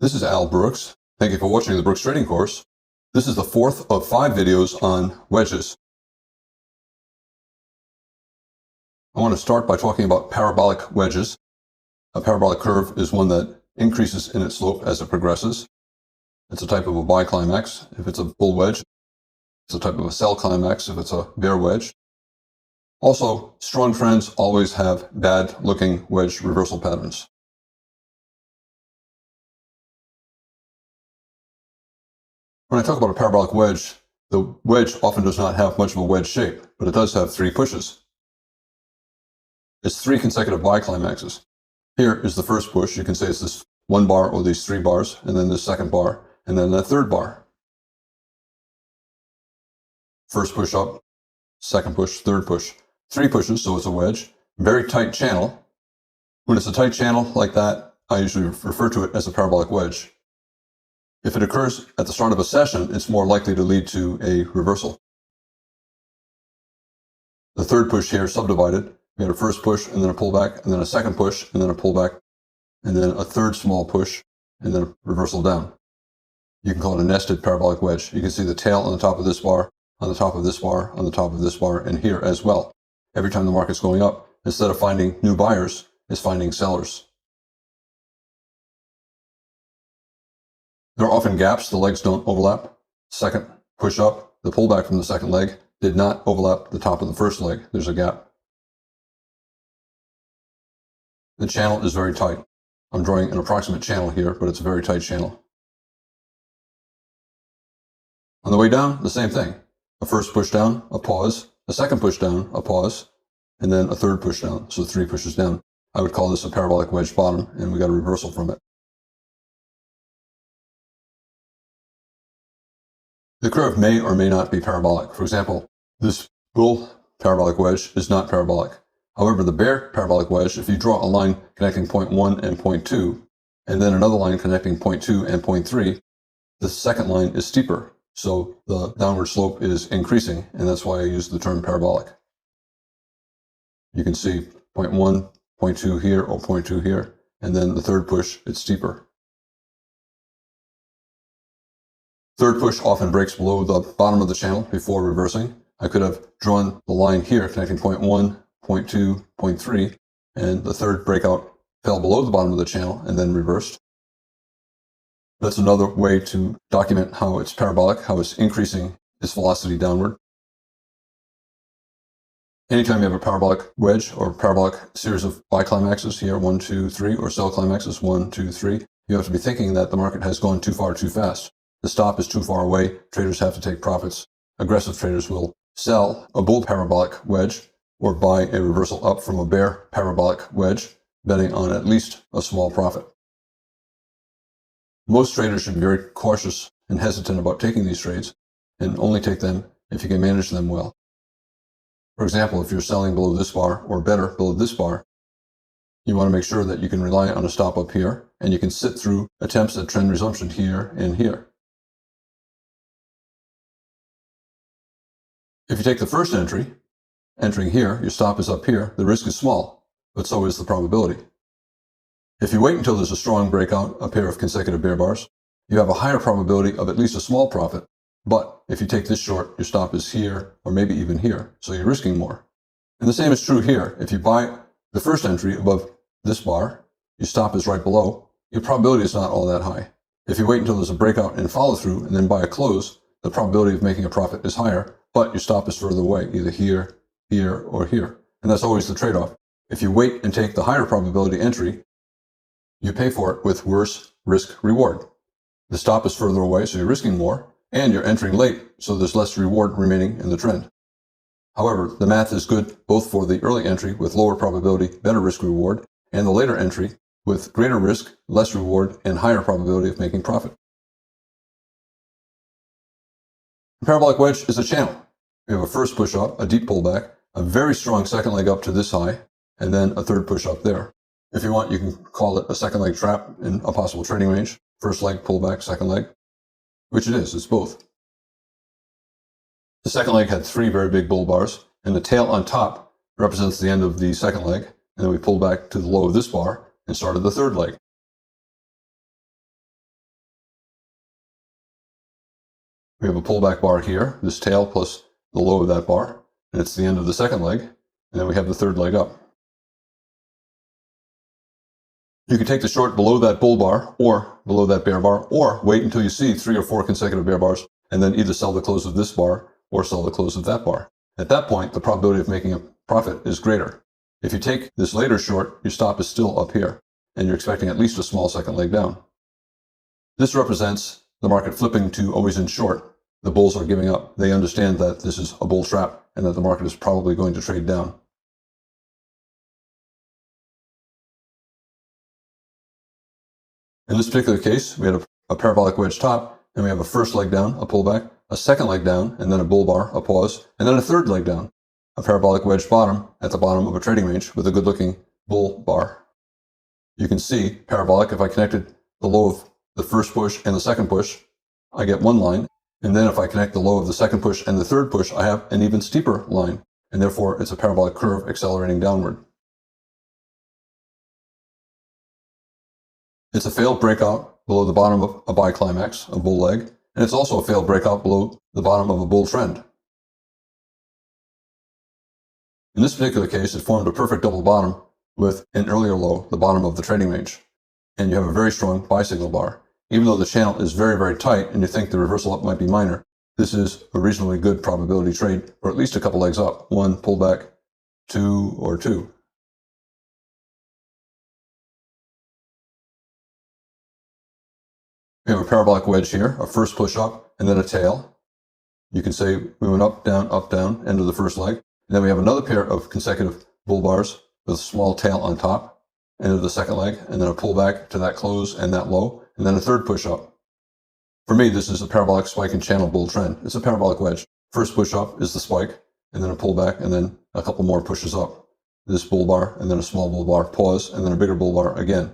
This is Al Brooks. Thank you for watching the Brooks Trading Course. This is the fourth of 5 videos on wedges. I want to start by talking about parabolic wedges. A parabolic curve is one that increases in its slope as it progresses. It's a type of a biclimax if it's a bull wedge. It's a type of a sell climax if it's a bear wedge. Also, strong trends always have bad-looking wedge reversal patterns. When I talk about a parabolic wedge, the wedge often does not have much of a wedge shape, but it does have 3 pushes. It's 3 consecutive biclimaxes. Here is the first push. You can say it's this 1 bar or these 3 bars, and then this second bar, and then that third bar. First push up, second push, third push. 3 pushes, so it's a wedge. Very tight channel. When it's a tight channel like that, I usually refer to it as a parabolic wedge. If it occurs at the start of a session, it's more likely to lead to a reversal. The third push here subdivided. We had a first push and then a pullback, and then a second push and then a pullback, and then a third small push, and then a reversal down. You can call it a nested parabolic wedge. You can see the tail on the top of this bar, on the top of this bar, on the top of this bar, and here as well. Every time the market's going up, instead of finding new buyers, it's finding sellers. There are often gaps. The legs don't overlap. Second push up, the pullback from the second leg did not overlap the top of the first leg. There's a gap. The channel is very tight. I'm drawing an approximate channel here, but it's a very tight channel. On the way down, the same thing. A first push down, a pause, a second push down, a pause, and then a third push down. So 3 pushes down. I would call this a parabolic wedge bottom, and we got a reversal from it. The curve may or may not be parabolic. For example, this bull parabolic wedge is not parabolic. However, the bear parabolic wedge, if you draw a line connecting point 1 and point 2, and then another line connecting point 2 and point 3, the second line is steeper. So the downward slope is increasing, and that's why I use the term parabolic. You can see point 1, point 2 here, or point 2 here, and then the third push, it's steeper. Third push often breaks below the bottom of the channel before reversing. I could have drawn the line here connecting point 1, point 2, point 3, and the third breakout fell below the bottom of the channel and then reversed. That's another way to document how it's parabolic, how it's increasing its velocity downward. Anytime you have a parabolic wedge or parabolic series of biclimaxes here, 1, 2, 3, or sell climaxes, 1, 2, 3, you have to be thinking that the market has gone too far too fast. The stop is too far away. Traders have to take profits. Aggressive traders will sell a bull parabolic wedge or buy a reversal up from a bear parabolic wedge, betting on at least a small profit. Most traders should be very cautious and hesitant about taking these trades, and only take them if you can manage them well. For example, if you're selling below this bar or better below this bar, you want to make sure that you can rely on a stop up here, and you can sit through attempts at trend resumption here and here. If you take the first entry, entering here, your stop is up here, the risk is small, but so is the probability. If you wait until there's a strong breakout, a pair of consecutive bear bars, you have a higher probability of at least a small profit. But if you take this short, your stop is here, or maybe even here, so you're risking more. And the same is true here. If you buy the first entry above this bar, your stop is right below, your probability is not all that high. If you wait until there's a breakout and follow through, and then buy a close, the probability of making a profit is higher, but your stop is further away, either here, here, or here. And that's always the trade-off. If you wait and take the higher probability entry, you pay for it with worse risk-reward. The stop is further away, so you're risking more, and you're entering late, so there's less reward remaining in the trend. However, the math is good both for the early entry with lower probability, better risk-reward, and the later entry with greater risk, less reward, and higher probability of making profit. A parabolic wedge is a channel. We have a first push up, a deep pullback, a very strong second leg up to this high, and then a third push up there. If you want, you can call it a second leg trap in a possible trading range. First leg, pullback, second leg, which it is, it's both. The second leg had 3 very big bull bars, and the tail on top represents the end of the second leg, and then we pulled back to the low of this bar and started the third leg. We have a pullback bar here, this tail plus the low of that bar, and it's the end of the second leg, and then we have the third leg up. You can take the short below that bull bar or below that bear bar, or wait until you see 3 or 4 consecutive bear bars and then either sell the close of this bar or sell the close of that bar. At that point, the probability of making a profit is greater. If you take this later short, your stop is still up here, and you're expecting at least a small second leg down. This represents the market flipping to always in short. The bulls are giving up. They understand that this is a bull trap and that the market is probably going to trade down. In this particular case, we had a parabolic wedge top, and we have a first leg down, a pullback, a second leg down, and then a bull bar, a pause, and then a third leg down, a parabolic wedge bottom at the bottom of a trading range with a good-looking bull bar. You can see parabolic, if I connected the low of the first push and the second push, I get one line, and then if I connect the low of the second push and the third push, I have an even steeper line, and therefore it's a parabolic curve accelerating downward. It's a failed breakout below the bottom of a buy climax, a bull leg, and it's also a failed breakout below the bottom of a bull trend. In this particular case, it formed a perfect double bottom with an earlier low, the bottom of the trading range, and you have a very strong buy signal bar. Even though the channel is very, very tight and you think the reversal up might be minor, this is a reasonably good probability trade, or at least a couple legs up, 1 pullback, 2 or 2. We have a parabolic wedge here, a first push up, and then a tail. You can say we went up, down, end of the first leg. And then we have another pair of consecutive bull bars with a small tail on top, end of the second leg, and then a pullback to that close and that low, and then a third push up. For me, this is a parabolic spike and channel bull trend. It's a parabolic wedge. First push up is the spike, and then a pullback, and then a couple more pushes up. This bull bar, and then a small bull bar, pause, and then a bigger bull bar again.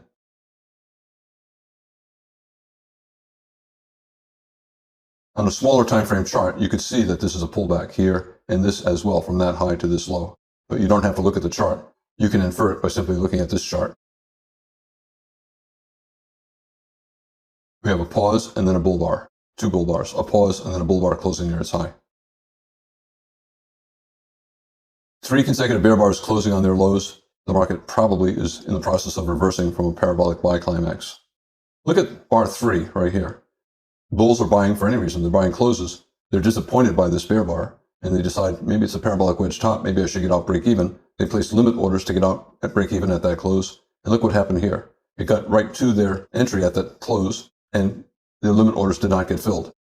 On a smaller time frame chart, you could see that this is a pullback here, and this as well from that high to this low. But you don't have to look at the chart. You can infer it by simply looking at this chart. We have a pause and then a bull bar, 2 bull bars, a pause and then a bull bar closing near its high. 3 consecutive bear bars closing on their lows. The market probably is in the process of reversing from a parabolic buy climax. Look at bar 3 right here. Bulls are buying for any reason. They're buying closes. They're disappointed by this bear bar, and they decide maybe it's a parabolic wedge top. Maybe I should get out break even. They placed limit orders to get out at break even at that close. And look what happened here. It got right to their entry at that close, and their limit orders did not get filled.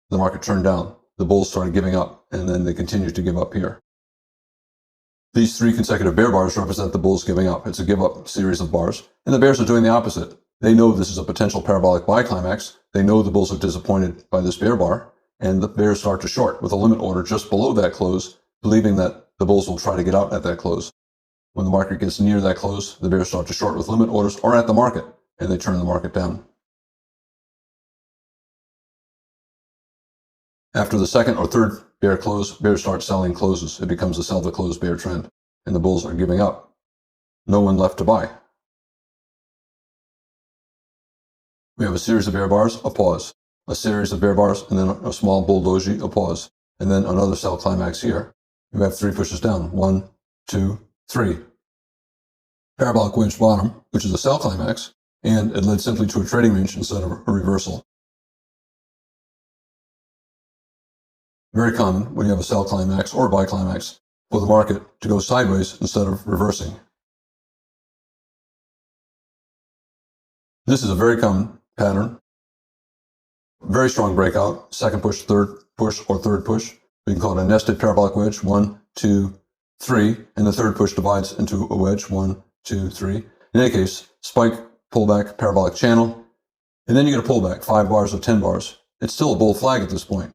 The market turned down. The bulls started giving up, and then they continued to give up here. These 3 consecutive bear bars represent the bulls giving up. It's a give up series of bars, and the bears are doing the opposite. They know this is a potential parabolic buy climax. They know the bulls are disappointed by this bear bar, and the bears start to short with a limit order just below that close, believing that the bulls will try to get out at that close. When the market gets near that close, the bears start to short with limit orders or at the market, and they turn the market down. After the second or third bear close, bears start selling closes. It becomes a sell the close bear trend, and the bulls are giving up. No one left to buy. We have a series of bear bars, a pause, a series of bear bars, and then a small bull doji, a pause, and then another sell climax here. We have 3 pushes down, 1, 2, 3. Parabolic wedge bottom, which is a sell climax, and it led simply to a trading range instead of a reversal. Very common when you have a sell climax or a buy climax for the market to go sideways instead of reversing. This is a very common pattern. Very strong breakout, second push, third push, or third push. We can call it a nested parabolic wedge, 1, 2, 3, and the third push divides into a wedge, 1, 2, 3. In any case, spike, pullback, parabolic channel, and then you get a pullback, 5 bars or 10 bars. It's still a bull flag at this point.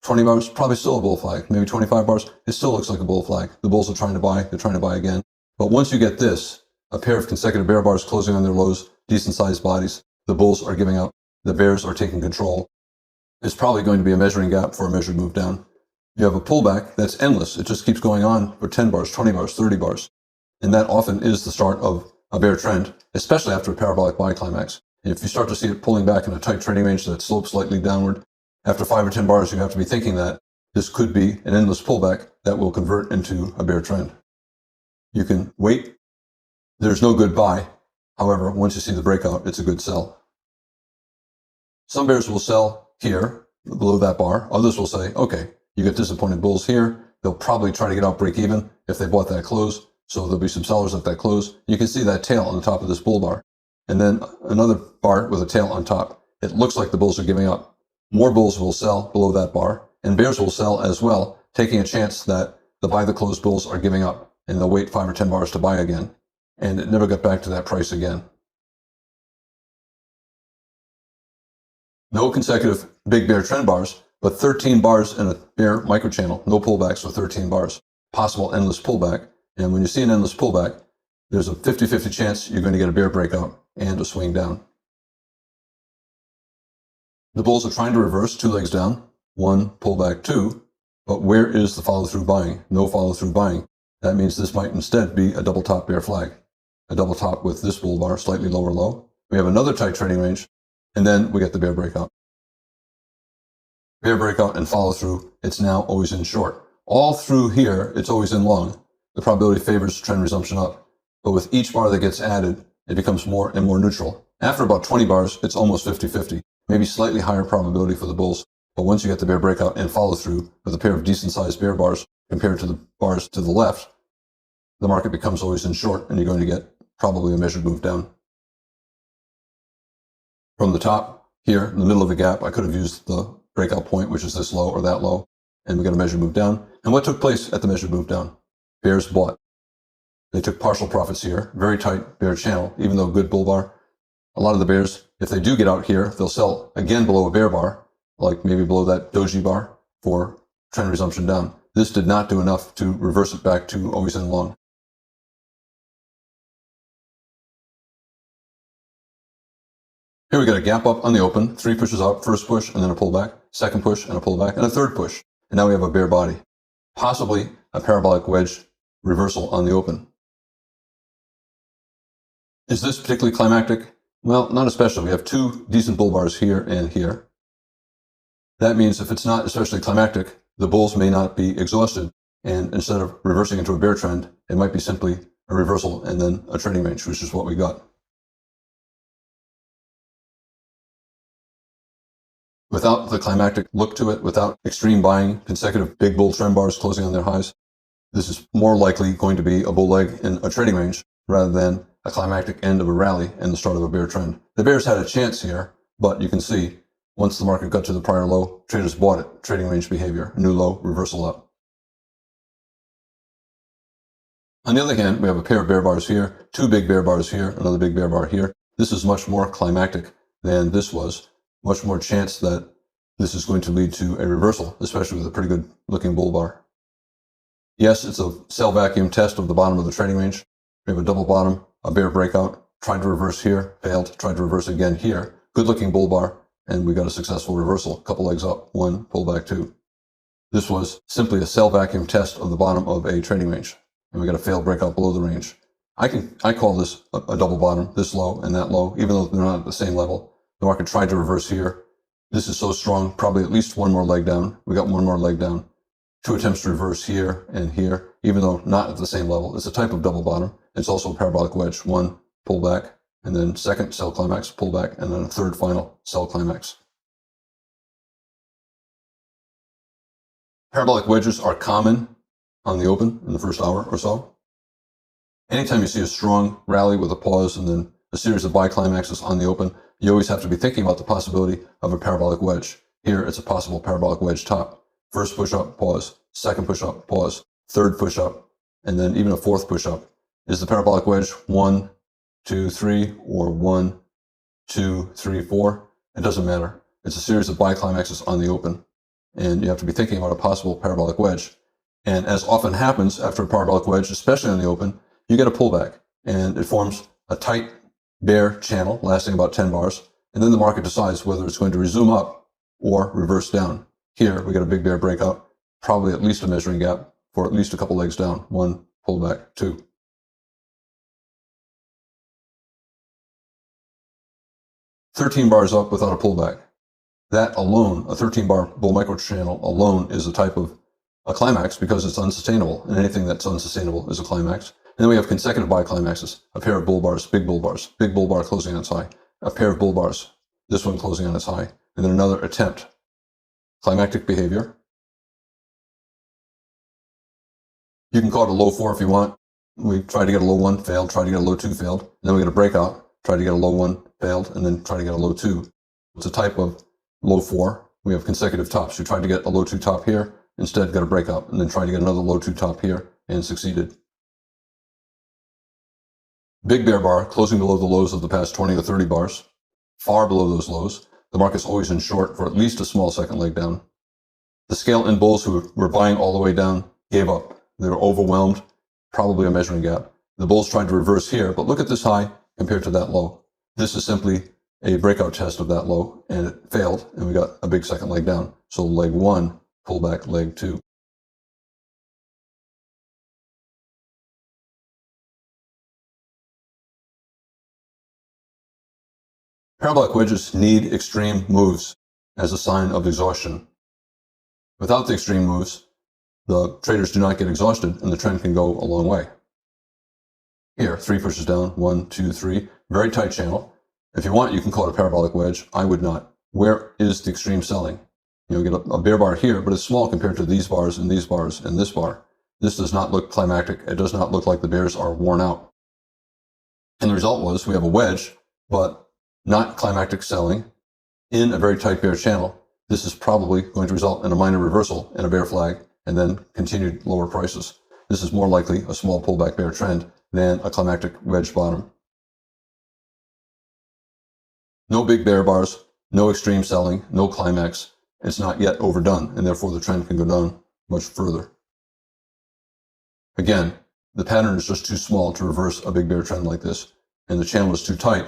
20 bars, probably still a bull flag. Maybe 25 bars, it still looks like a bull flag. The bulls are trying to buy, they're trying to buy again. But once you get this, a pair of consecutive bear bars closing on their lows, decent sized bodies, the bulls are giving out, the bears are taking control. It's probably going to be a measuring gap for a measured move down. You have a pullback that's endless. It just keeps going on for 10 bars, 20 bars, 30 bars. And that often is the start of a bear trend, especially after a parabolic buy climax. And if you start to see it pulling back in a tight trading range that slopes slightly downward, After 5 or 10 bars, you have to be thinking that this could be an endless pullback that will convert into a bear trend. You can wait. There's no good buy. However, once you see the breakout, it's a good sell. Some bears will sell here, below that bar. Others will say, okay, you get disappointed bulls here. They'll probably try to get out break even if they bought that close. So there'll be some sellers at that close. You can see that tail on the top of this bull bar. And then another bar with a tail on top. It looks like the bulls are giving up. More bulls will sell below that bar, and bears will sell as well, taking a chance that the buy the close bulls are giving up, and they'll wait 5 or 10 bars to buy again. And it never got back to that price again. No consecutive big bear trend bars, but 13 bars in a bear microchannel. No pullbacks with 13 bars. Possible endless pullback. And when you see an endless pullback, there's a 50-50 chance you're going to get a bear breakout and a swing down. The bulls are trying to reverse 2 legs down, 1, pullback 2, but where is the follow-through buying? No follow-through buying. That means this might instead be a double top bear flag. A double top with this bull bar, slightly lower low. We have another tight trading range, and then we get the bear breakout. Bear breakout and follow-through, it's now always in short. All through here, it's always in long. The probability favors trend resumption up. But with each bar that gets added, it becomes more and more neutral. After about 20 bars, it's almost 50-50. Maybe slightly higher probability for the bulls. But once you get the bear breakout and follow-through with a pair of decent-sized bear bars compared to the bars to the left, the market becomes always in short, and you're going to get probably a measured move down. From the top, here, in the middle of the gap, I could have used the breakout point, which is this low or that low, and we got a measured move down. And what took place at the measured move down? Bears bought. They took partial profits here, very tight bear channel, even though good bull bar. A lot of the bears, if they do get out here, they'll sell again below a bear bar, like maybe below that doji bar for trend resumption down. This did not do enough to reverse it back to always in long. Here we got a gap up on the open, 3 pushes up, first push and then a pullback, second push and a pullback, and a third push. And now we have a bear body. Possibly a parabolic wedge reversal on the open. Is this particularly climactic? Well, not especially. We have 2 decent bull bars here and here. That means if it's not especially climactic, the bulls may not be exhausted. And instead of reversing into a bear trend, it might be simply a reversal and then a trading range, which is what we got. Without the climactic look to it, without extreme buying, consecutive big bull trend bars closing on their highs, this is more likely going to be a bull leg in a trading range rather than a climactic end of a rally and the start of a bear trend. The bears had a chance here, but you can see once the market got to the prior low, traders bought it. Trading range behavior, new low, reversal up. On the other hand, we have a pair of bear bars here, 2 big bear bars here, another big bear bar here. This is much more climactic than this was. Much more chance that this is going to lead to a reversal, especially with a pretty good looking bull bar. Yes, it's a sell vacuum test of the bottom of the trading range. We have a double bottom, a bear breakout, tried to reverse here, failed, tried to reverse again here. Good looking bull bar, and we got a successful reversal. Couple legs up, 1, pullback 2. This was simply a sell vacuum test of the bottom of a trading range, and we got a failed breakout below the range. I call this a double bottom, this low and that low, even though they're not at the same level. The market tried to reverse here. This is so strong, probably at least 1 more leg down. We got 1 more leg down. 2 attempts to reverse here and here, even though not at the same level. It's a type of double bottom. It's also a parabolic wedge. 1, pullback, and then second sell climax, pullback, and then a third final sell climax. Parabolic wedges are common on the open in the first hour or so. Anytime you see a strong rally with a pause and then a series of buy climaxes on the open, you always have to be thinking about the possibility of a parabolic wedge. Here, it's a possible parabolic wedge top. First push up, pause. Second push up, pause. Third push up, and then even a fourth push up. Is the parabolic wedge 1, 2, 3, or 1, 2, 3, 4? It doesn't matter. It's a series of buy climaxes on the open, and you have to be thinking about a possible parabolic wedge. And as often happens after a parabolic wedge, especially on the open, you get a pullback, and it forms a tight bear channel lasting about 10 bars, and then the market decides whether it's going to resume up or reverse down. Here, we got a big bear breakout, probably at least a measuring gap for at least a couple legs down. 1, pullback, 2. "13 bars up without a pullback. That alone, a 13-bar bull micro channel alone, is a type of a climax because it's unsustainable, and anything that's unsustainable is a climax. And then we have consecutive bi-climaxes, a pair of bull bars, big bull bar closing on its high, a pair of bull bars, this one closing on its high, and then another attempt. Climactic behavior. You can call it a low 4 if you want. We tried to get a low 1, failed, tried to get a low 2, failed, and then we get a breakout, tried to get a low 1, failed, and then try to get a low 2. It's a type of low 4. We have consecutive tops. You tried to get a low 2 top here, instead got a breakout, and then tried to get another low 2 top here, and succeeded. Big bear bar, closing below the lows of the past 20 or 30 bars, far below those lows. The market's always in short for at least a small second leg down. The scale in bulls who were buying all the way down gave up. They were overwhelmed, probably a measuring gap. The bulls tried to reverse here, but look at this high compared to that low. This is simply a breakout test of that low, and it failed, and we got a big second leg down. So leg 1, pull back leg 2. Parabolic wedges need extreme moves as a sign of exhaustion. Without the extreme moves, the traders do not get exhausted, and the trend can go a long way. Here, 3 pushes down, 1, 2, 3, very tight channel. If you want, you can call it a parabolic wedge. I would not. Where is the extreme selling? You get a bear bar here, but it's small compared to these bars and these bars and this bar. This does not look climactic. It does not look like the bears are worn out. And the result was we have a wedge, but not climactic selling in a very tight bear channel. This is probably going to result in a minor reversal and a bear flag, and then continued lower prices. This is more likely a small pullback bear trend than a climactic wedge bottom. No big bear bars, no extreme selling, no climax. It's not yet overdone, and therefore the trend can go down much further. Again, the pattern is just too small to reverse a big bear trend like this, and the channel is too tight.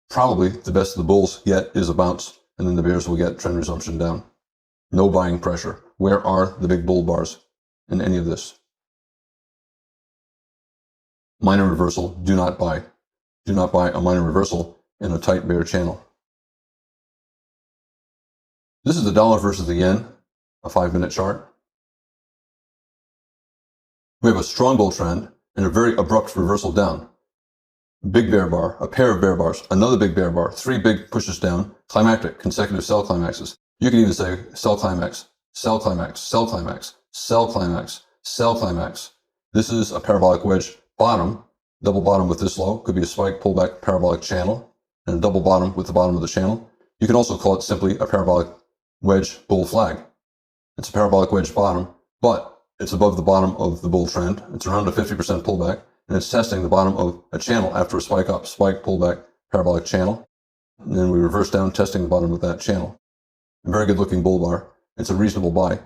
Probably the best the bulls get is a bounce, and then the bears will get trend resumption down. No buying pressure. Where are the big bull bars in any of this? Minor reversal, do not buy. Do not buy a minor reversal in a tight bear channel. This is the dollar versus the yen, a 5-minute chart. We have a strong bull trend and a very abrupt reversal down. Big bear bar, a pair of bear bars, another big bear bar, 3 big pushes down, climactic, consecutive sell climaxes. You could even say sell climax, sell climax, sell climax, sell climax, sell climax. This is a parabolic wedge bottom, double bottom with this low, could be a spike pullback parabolic channel, and a double bottom with the bottom of the channel. You can also call it simply a parabolic wedge bull flag. It's a parabolic wedge bottom, but it's above the bottom of the bull trend. It's around a 50% pullback, and it's testing the bottom of a channel after a spike up, spike pullback parabolic channel. And then we reverse down, testing the bottom of that channel. A very good looking bull bar. It's a reasonable buy.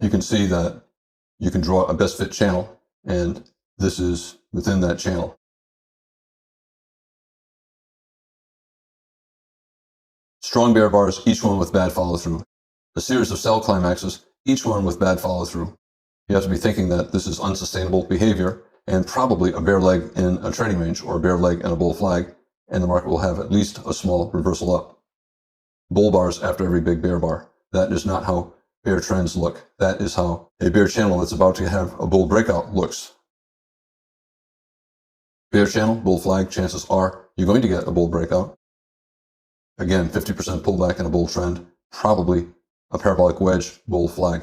You can see that you can draw a best fit channel, and this is within that channel. Strong bear bars, each one with bad follow through. A series of sell climaxes, each one with bad follow through. You have to be thinking that this is unsustainable behavior and probably a bear leg in a trading range or a bear leg and a bull flag, and the market will have at least a small reversal up. Bull bars after every big bear bar. That is not how bear trends look. That is how a bear channel that's about to have a bull breakout looks. Bear channel, bull flag, chances are you're going to get a bull breakout. Again, 50% pullback in a bull trend, probably a parabolic wedge bull flag.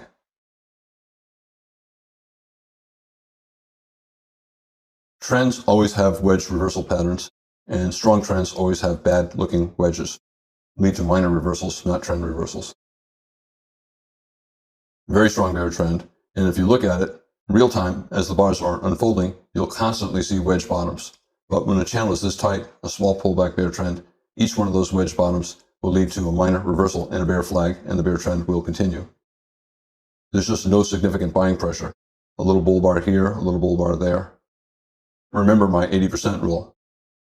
Trends always have wedge reversal patterns, and strong trends always have bad looking wedges. Lead to minor reversals, not trend reversals. Very strong bear trend, and if you look at it real time as the bars are unfolding, you'll constantly see wedge bottoms. But when a channel is this tight, a small pullback bear trend, each one of those wedge bottoms will lead to a minor reversal and a bear flag, and the bear trend will continue. There's just no significant buying pressure. A little bull bar here, a little bull bar there. Remember my 80% rule.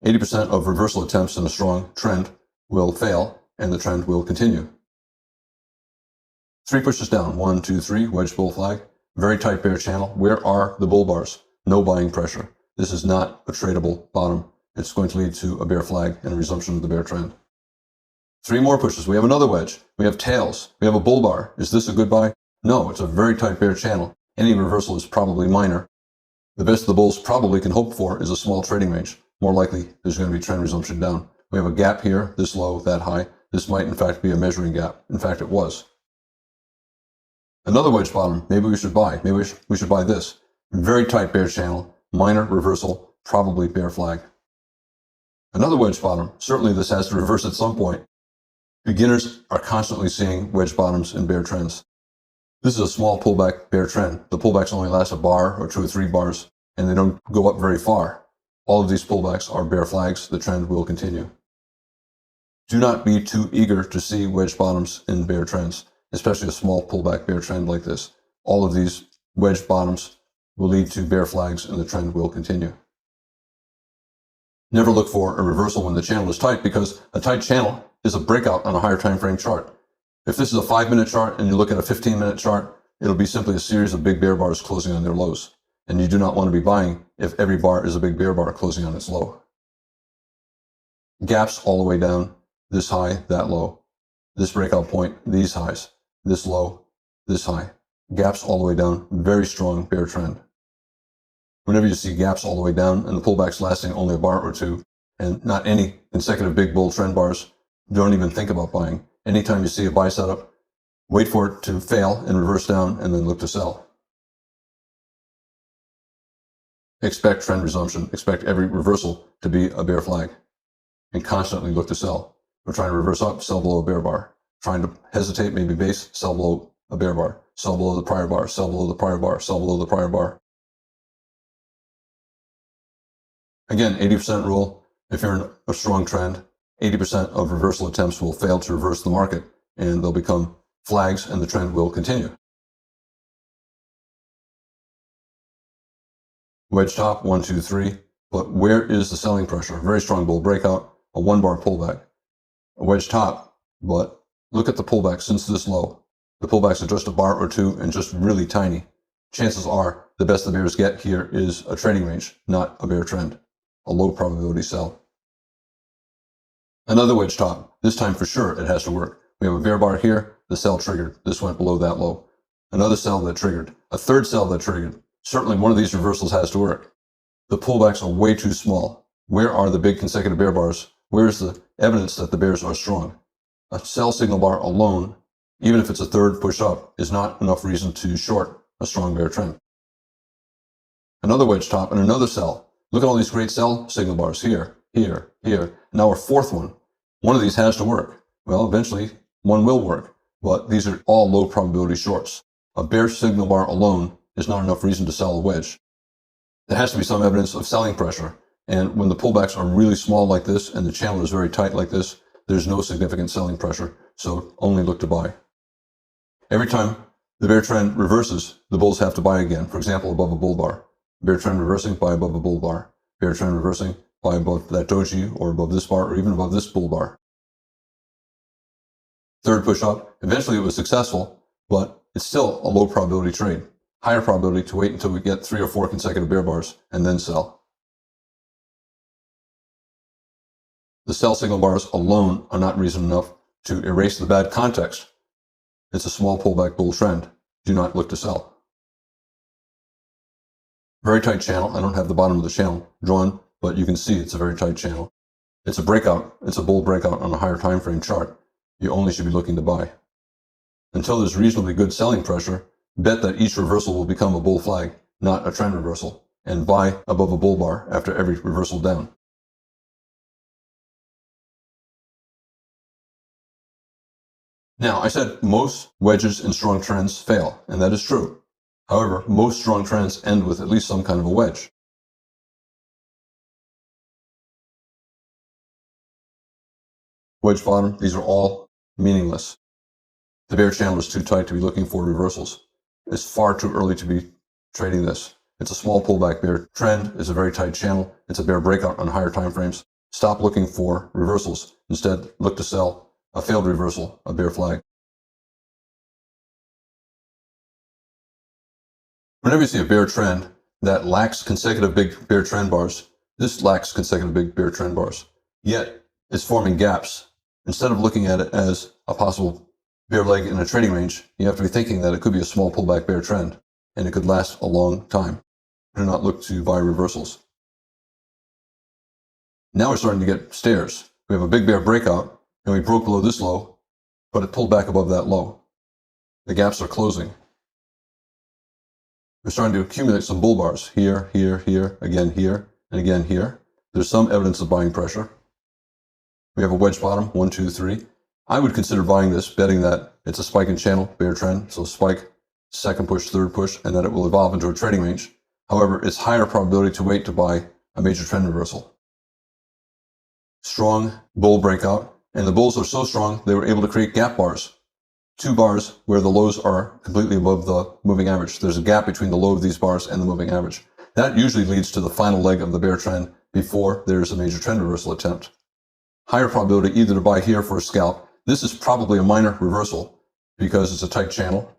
80% of reversal attempts in a strong trend will fail, and the trend will continue. 3 pushes down, 1, 2, 3, wedge bull flag. Very tight bear channel. Where are the bull bars? No buying pressure. This is not a tradable bottom. it's going to lead to a bear flag and a resumption of the bear trend. 3 more pushes. We have another wedge. We have tails. We have a bull bar. Is this a good buy? No, it's a very tight bear channel. Any reversal is probably minor. The best the bulls probably can hope for is a small trading range. More likely, there's going to be trend resumption down. We have a gap here, this low, that high. This might, in fact, be a measuring gap. In fact, it was. Another wedge bottom. Maybe we should buy. Maybe we should buy this. Very tight bear channel, minor reversal, probably bear flag. Another wedge bottom. Certainly, this has to reverse at some point. Beginners are constantly seeing wedge bottoms in bear trends. This is a small pullback bear trend. The pullbacks only last a bar or 2 or 3 bars, and they don't go up very far. All of these pullbacks are bear flags. The trend will continue. Do not be too eager to see wedge bottoms in bear trends, especially a small pullback bear trend like this. All of these wedge bottoms will lead to bear flags, and the trend will continue. Never look for a reversal when the channel is tight, because a tight channel is a breakout on a higher time frame chart. If this is a 5-minute chart and you look at a 15-minute chart, it'll be simply a series of big bear bars closing on their lows. And you do not want to be buying if every bar is a big bear bar closing on its low. Gaps all the way down, this high, that low. This breakout point, these highs, this low, this high. Gaps all the way down, very strong bear trend. Whenever you see gaps all the way down and the pullbacks lasting only a bar or 2, and not any consecutive big bull trend bars, don't even think about buying. Anytime you see a buy setup, wait for it to fail and reverse down and then look to sell. Expect trend resumption. Expect every reversal to be a bear flag, and constantly look to sell. We're trying to reverse up, sell below a bear bar. Trying to hesitate, maybe base, sell below a bear bar. Sell below the prior bar, sell below the prior bar, sell below the prior bar. Again, 80% rule. If you're in a strong trend, 80% of reversal attempts will fail to reverse the market, and they'll become flags, and the trend will continue. Wedge top, 1, 2, 3. But where is the selling pressure? Very strong bull breakout, a 1-bar pullback. A wedge top, but look at the pullback since this low. The pullbacks are just a bar or 2 and just really tiny. Chances are the best the bears get here is a trading range, not a bear trend. A low probability sell. Another wedge top. This time for sure it has to work. We have a bear bar here. The sell triggered. This went below that low. Another sell that triggered. A third sell that triggered. Certainly one of these reversals has to work. The pullbacks are way too small. Where are the big consecutive bear bars? Where is the evidence that the bears are strong? A sell signal bar alone, even if it's a third push up, is not enough reason to short a strong bear trend. Another wedge top and another sell. Look at all these great sell signal bars here, here, here. Now our fourth one. One of these has to work. Well, eventually one will work, but these are all low probability shorts. A bear signal bar alone is not enough reason to sell a wedge. There has to be some evidence of selling pressure. And when the pullbacks are really small like this and the channel is very tight like this, there's no significant selling pressure. So only look to buy. Every time the bear trend reverses, the bulls have to buy again. For example, above a bull bar. Bear trend reversing, buy above a bull bar. Bear trend reversing, buy above that doji or above this bar or even above this bull bar. Third push up, eventually it was successful, but it's still a low probability trade. Higher probability to wait until we get 3 or 4 consecutive bear bars and then sell. The sell signal bars alone are not reason enough to erase the bad context. It's a small pullback bull trend. Do not look to sell. Very tight channel. I don't have the bottom of the channel drawn, but you can see it's a very tight channel. It's a breakout. It's a bull breakout on a higher time frame chart. You only should be looking to buy. Until there's reasonably good selling pressure, bet that each reversal will become a bull flag, not a trend reversal, and buy above a bull bar after every reversal down. Now, I said most wedges in strong trends fail, and that is true. However, most strong trends end with at least some kind of a wedge. Wedge bottom, these are all meaningless. The bear channel is too tight to be looking for reversals. It's far too early to be trading this. It's a small pullback bear trend. It's a very tight channel. It's a bear breakout on higher time frames. Stop looking for reversals. Instead, look to sell a failed reversal, a bear flag. Whenever you see a bear trend that lacks consecutive big bear trend bars, This lacks consecutive big bear trend bars, yet it's forming gaps. Instead of looking at it as a possible bear leg in a trading range, you have to be thinking that it could be a small pullback bear trend, and it could last a long time. Do not look to buy reversals. Now we're starting to get stairs. We have a big bear breakout, and we broke below this low, but it pulled back above that low. The gaps are closing. We're starting to accumulate some bull bars here, here, here, again here, and again here. There's some evidence of buying pressure. We have a wedge bottom, 1, 2, 3. I would consider buying this, betting that it's a spike in channel, bear trend, so spike, second push, third push, and that it will evolve into a trading range. However, it's higher probability to wait to buy a major trend reversal. Strong bull breakout, and the bulls are so strong they were able to create gap bars. 2 bars where the lows are completely above the moving average. There's a gap between the low of these bars and the moving average. That usually leads to the final leg of the bear trend before there's a major trend reversal attempt. Higher probability either to buy here for a scalp. This is probably a minor reversal because it's a tight channel.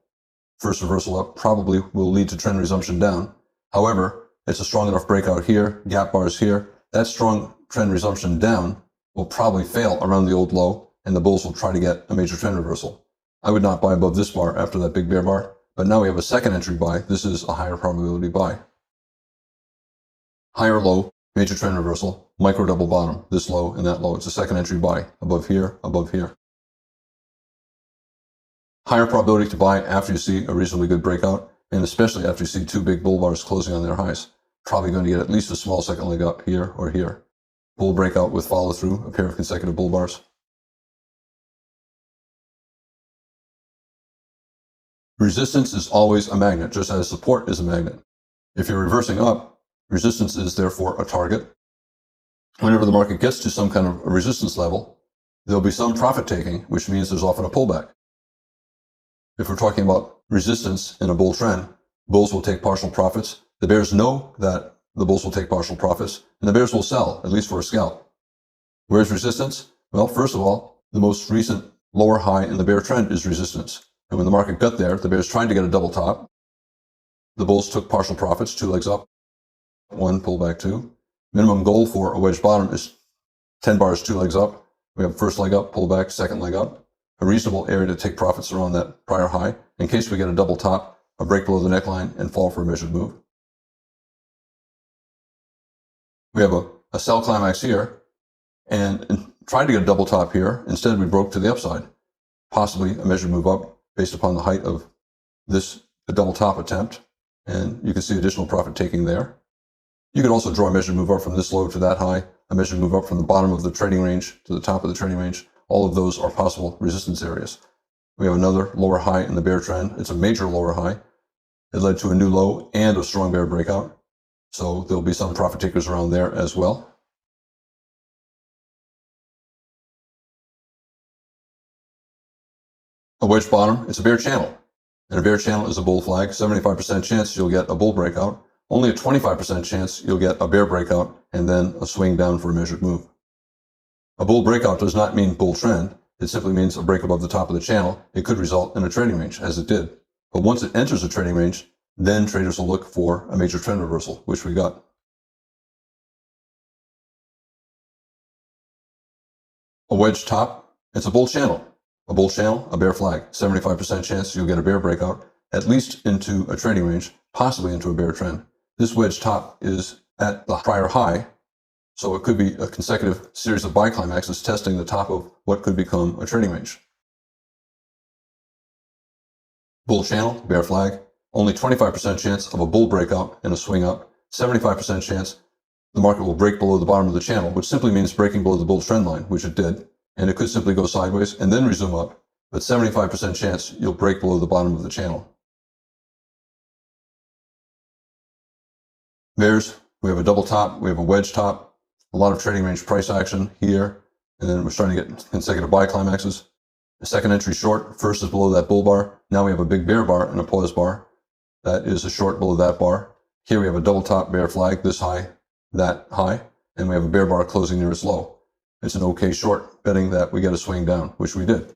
First reversal up probably will lead to trend resumption down. However, it's a strong enough breakout here, gap bars here. That strong trend resumption down will probably fail around the old low, and the bulls will try to get a major trend reversal. I would not buy above this bar after that big bear bar, but now we have a second entry buy. This is a higher probability buy. Higher low, major trend reversal, micro double bottom, this low and that low. It's a second entry buy, above here, above here. Higher probability to buy after you see a reasonably good breakout, and especially after you see 2 big bull bars closing on their highs. Probably going to get at least a small second leg up here or here. Bull breakout with follow through, a pair of consecutive bull bars. Resistance is always a magnet, just as support is a magnet. If you're reversing up, resistance is therefore a target. Whenever the market gets to some kind of a resistance level, there'll be some profit taking, which means there's often a pullback. If we're talking about resistance in a bull trend, bulls will take partial profits. The bears know that the bulls will take partial profits, and the bears will sell, at least for a scalp. Where's resistance? Well, first of all, the most recent lower high in the bear trend is resistance. And when the market got there, the bears tried to get a double top. The bulls took partial profits, 2 legs up, 1 pullback 2. Minimum goal for a wedge bottom is 10 bars, 2 legs up. We have first leg up, pullback, second leg up. A reasonable area to take profits around that prior high in case we get a double top, a break below the neckline, and fall for a measured move. We have a sell climax here, and tried to get a double top here. Instead, we broke to the upside, possibly a measured move up based upon the height of this double top attempt, and you can see additional profit taking there. You could also draw a measured move up from this low to that high, a measured move up from the bottom of the trading range to the top of the trading range. All of those are possible resistance areas. We have another lower high in the bear trend. It's a major lower high. It led to a new low and a strong bear breakout. So there'll be some profit takers around there as well. A wedge bottom, it's a bear channel. And a bear channel is a bull flag. 75% chance you'll get a bull breakout. Only a 25% chance you'll get a bear breakout and then a swing down for a measured move. A bull breakout does not mean bull trend. It simply means a break above the top of the channel. It could result in a trading range, as it did. But once it enters a trading range, then traders will look for a major trend reversal, which we got. A wedge top, it's a bull channel. A bull channel, a bear flag. 75% chance you'll get a bear breakout, at least into a trading range, possibly into a bear trend. This wedge top is at the prior high, so it could be a consecutive series of buy climaxes testing the top of what could become a trading range. Bull channel, bear flag. Only 25% chance of a bull breakout and a swing up. 75% chance the market will break below the bottom of the channel, which simply means breaking below the bull trend line, which it did. And it could simply go sideways and then resume up. But 75% chance you'll break below the bottom of the channel. Bears, we have a double top, we have a wedge top, a lot of trading range price action here, and then we're starting to get consecutive buy climaxes. The second entry short, first is below that bull bar. Now we have a big bear bar and a pause bar. That is a short below that bar. Here we have a double top bear flag, this high, that high, and we have a bear bar closing near its low. It's an okay short, betting that we get a swing down, which we did.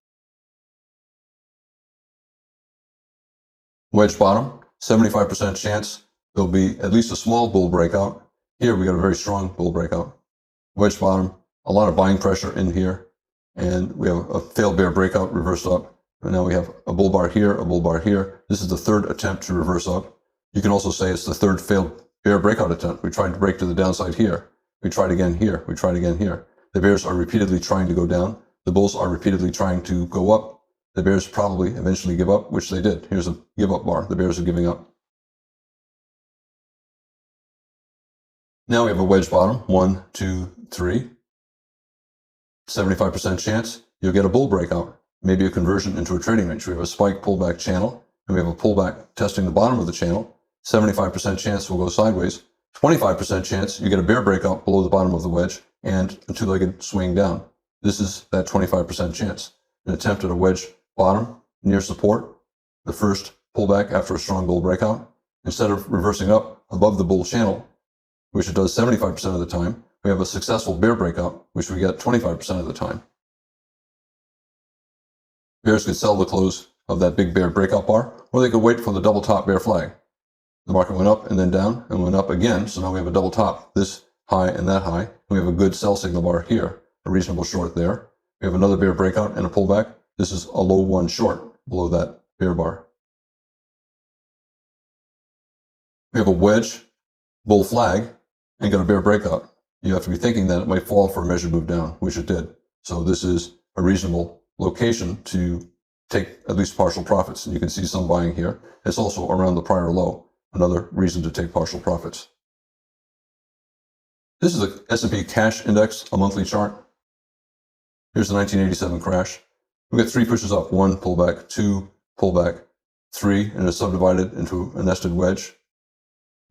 Wedge bottom, 75% chance there'll be at least a small bull breakout, Here we got a very strong bull breakout. Wedge bottom, a lot of buying pressure in here, and we have a failed bear breakout reversed up. And now we have a bull bar here, a bull bar here. This is the third attempt to reverse up. You can also say it's the third failed bear breakout attempt. We tried to break to the downside here. We tried again here. We tried again here. The bears are repeatedly trying to go down. The bulls are repeatedly trying to go up. The bears probably eventually give up, which they did. Here's a give up bar. The bears are giving up. Now we have a wedge bottom. 1, 2, 3. 75% chance you'll get a bull breakout. Maybe a conversion into a trading range. We have a spike pullback channel, and we have a pullback testing the bottom of the channel. 75% chance we'll go sideways. 25% chance you get a bear breakout below the bottom of the wedge and a two-legged swing down. This is that 25% chance. An attempt at a wedge bottom near support, the first pullback after a strong bull breakout. Instead of reversing up above the bull channel, which it does 75% of the time, we have a successful bear breakout, which we get 25% of the time. Bears could sell the close of that big bear breakout bar, or they could wait for the double top bear flag. The market went up and then down and went up again, so now we have a double top, this high and that high. And we have a good sell signal bar here, a reasonable short there. We have another bear breakout and a pullback. This is a low one short below that bear bar. We have a wedge bull flag and got a bear breakout. You have to be thinking that it might fall for a measured move down, which it did. So this is a reasonable location to take at least partial profits. And you can see some buying here. It's also around the prior low, another reason to take partial profits. This is the S&P cash index, a monthly chart. Here's the 1987 crash. We got 3 pushes up, 1 pullback, 2 pullback, 3, and it's subdivided into a nested wedge.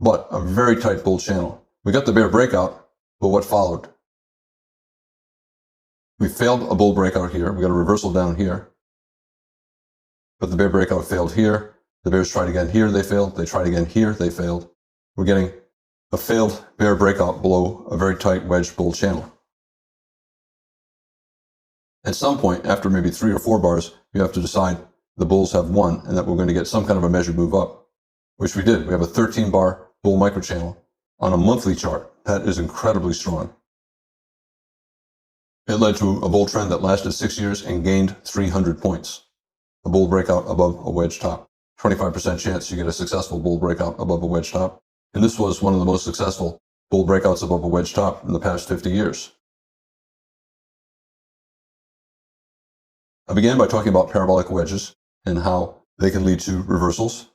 But a very tight bull channel. We got the bear breakout, but what followed? We failed a bull breakout here. We got a reversal down here. But the bear breakout failed here. The bears tried again here, they failed. They tried again here, they failed. We're getting a failed bear breakout below a very tight wedge bull channel. At some point, after maybe 3 or 4 bars, you have to decide the bulls have won and that we're going to get some kind of a measured move up, which we did. We have a 13-bar bull microchannel on a monthly chart. That is incredibly strong. It led to a bull trend that lasted 6 years and gained 300 points. A bull breakout above a wedge top. 25% chance you get a successful bull breakout above a wedge top. And this was one of the most successful bull breakouts above a wedge top in the past 50 years. I began by talking about parabolic wedges and how they can lead to reversals.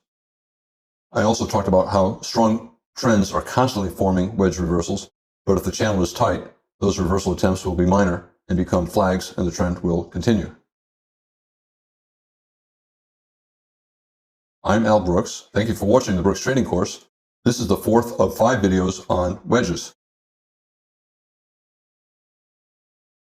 I also talked about how strong trends are constantly forming wedge reversals, but if the channel is tight, those reversal attempts will be minor and become flags, and the trend will continue. I'm Al Brooks. Thank you for watching the Brooks Trading Course. This is the 4th of 5 videos on wedges.